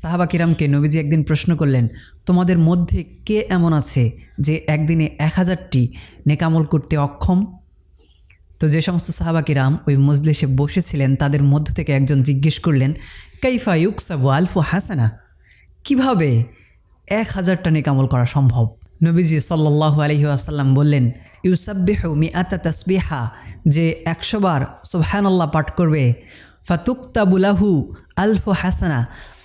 সাহাবা কিরামকে নবীজি একদিন প্রশ্ন করলেন, তোমাদের মধ্যে কে এমন আছে যে একদিনে 1000টি নেকামল করতে অক্ষম? তো যে সমস্ত সাহাবা কিরাম ওই মজলিসে বসেছিলেন তাদের মধ্য থেকে একজন জিজ্ঞেস করলেন, কাইফা ইউকসাবু আলফু হাসানা, কিভাবে 1000টা নেকামল করা সম্ভব? নবীজি সাল্লাল্লাহু আলাইহি ওয়াসাল্লাম বললেন, ইউসাব্বিহু মিআতা তাসবিহা, যে 100 বার সুবহানাল্লাহ পাঠ করবে, ফাতুক্তাবু লাহু আলফু হাসানা,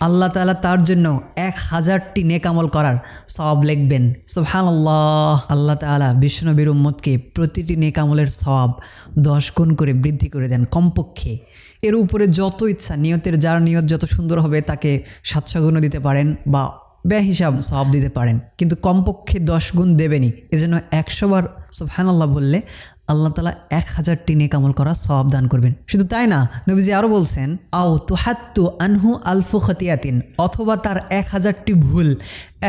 আল্লাহ তাআলা তার জন্য 1000টি নেকামল করার সওয়াব লিখবেন। সুবহানাল্লাহ। আল্লাহ তাআলা বিশ্বনবীর উম্মতকে প্রতিটি নেকামলের সওয়াব 10 গুণ করে বৃদ্ধি করে দেন কমপক্ষে। এর উপরে যত ইচ্ছা, নিয়তের যার নিয়ত যত সুন্দর হবে তাকে 700 গুণও দিতে পারেন বা বেহিসাব সওয়াব দিতে পারেন, কিন্তু কমপক্ষে 10 গুণ দেবেনই। এজন্য 100 বার সুবহানাল্লাহ বললে আল্লাহ তাআলা 1000টি নেকামল করা সওয়াব দান করবেন। শুধু তাই না, নবীজি আরও বলছেন, আও তুহাত্তু আনহু আলফু খতিয়াতিন, অথবা তার 1000টি ভুল,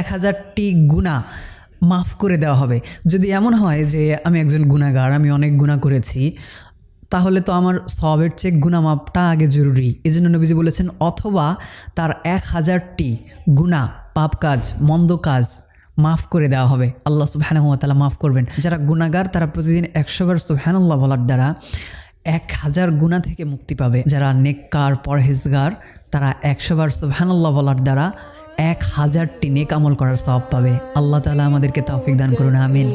1000টি গুনাহ মাফ করে দেওয়া হবে। যদি এমন হয় যে আমি একজন গুনাহগার, আমি অনেক গুনাহ করেছি, তাহলে তো আমার সওয়াবের চেয়ে গুনাহ মাপটা আগে জরুরি। এজন্য নবীজি বলেছেন, অথবা তার 1000টি গুনাহ, পাপ কাজ, মন্দ কাজ মাফ করে দেওয়া হবে, আল্লাহ সুবহানাহু ওয়া তাআলা মাফ করবেন। যারা গুনাহগার তারা প্রতিদিন 100 বার সুবহানাল্লাহ বলার দ্বারা 1000 গুনাহ থেকে মুক্তি পাবে। যারা নেককার পরহেজগার তারা 100 বার সুবহানাল্লাহ বলার দ্বারা 1000টি নেক আমল করার সওয়াব পাবে। আল্লাহ তাআলা আমাদেরকে তৌফিক দান করুন, আমিন।